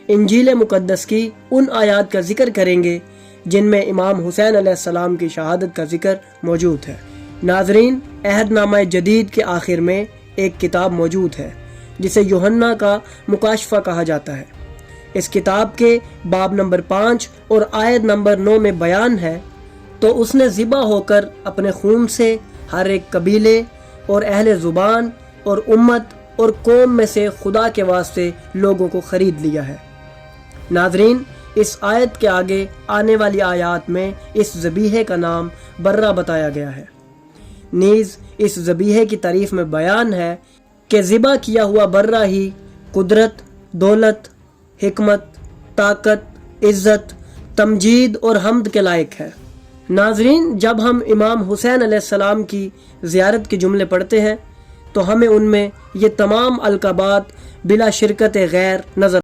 इंजील मुक़द्दस की उन आयात का जिक्र करेंगे जिनमें इमाम हुसैन अलैहिस्सलाम की शहादत का जिक्र मौजूद है। नाज़रीन, अहदनामा जदीद के आखिर में एक किताब मौजूद है जिसे यूहन्ना का मुकाशफा कहा जाता है। इस किताब के बाब नंबर 5 और आयत नंबर 9 में बयान है, तो उसने ज़िबा होकर अपने खून से हर एक कबीले और अहले ज़ुबान और उम्मत और कौम में से खुदा के वास्ते लोगों को ख़रीद लिया है। नाज़रीन, इस आयत के आगे आने वाली आयात में इस ज़बीहे का नाम बर्रा बताया गया है। नीज़ इस ज़बीहे की तारीफ़ में बयान है कि ज़िबा किया हुआ बर्रा ही कुदरत, दौलत, हिकमत, ताकत, इज़्ज़त, तमजीद और हम्द के लायक है। नाज़रीन, जब हम इमाम हुसैन अलैहिस्सलाम की ज़ियारत के जुमले पढ़ते हैं तो हमें उनमें ये तमाम अलक़ाबात बिला शिरकत गैर नज़र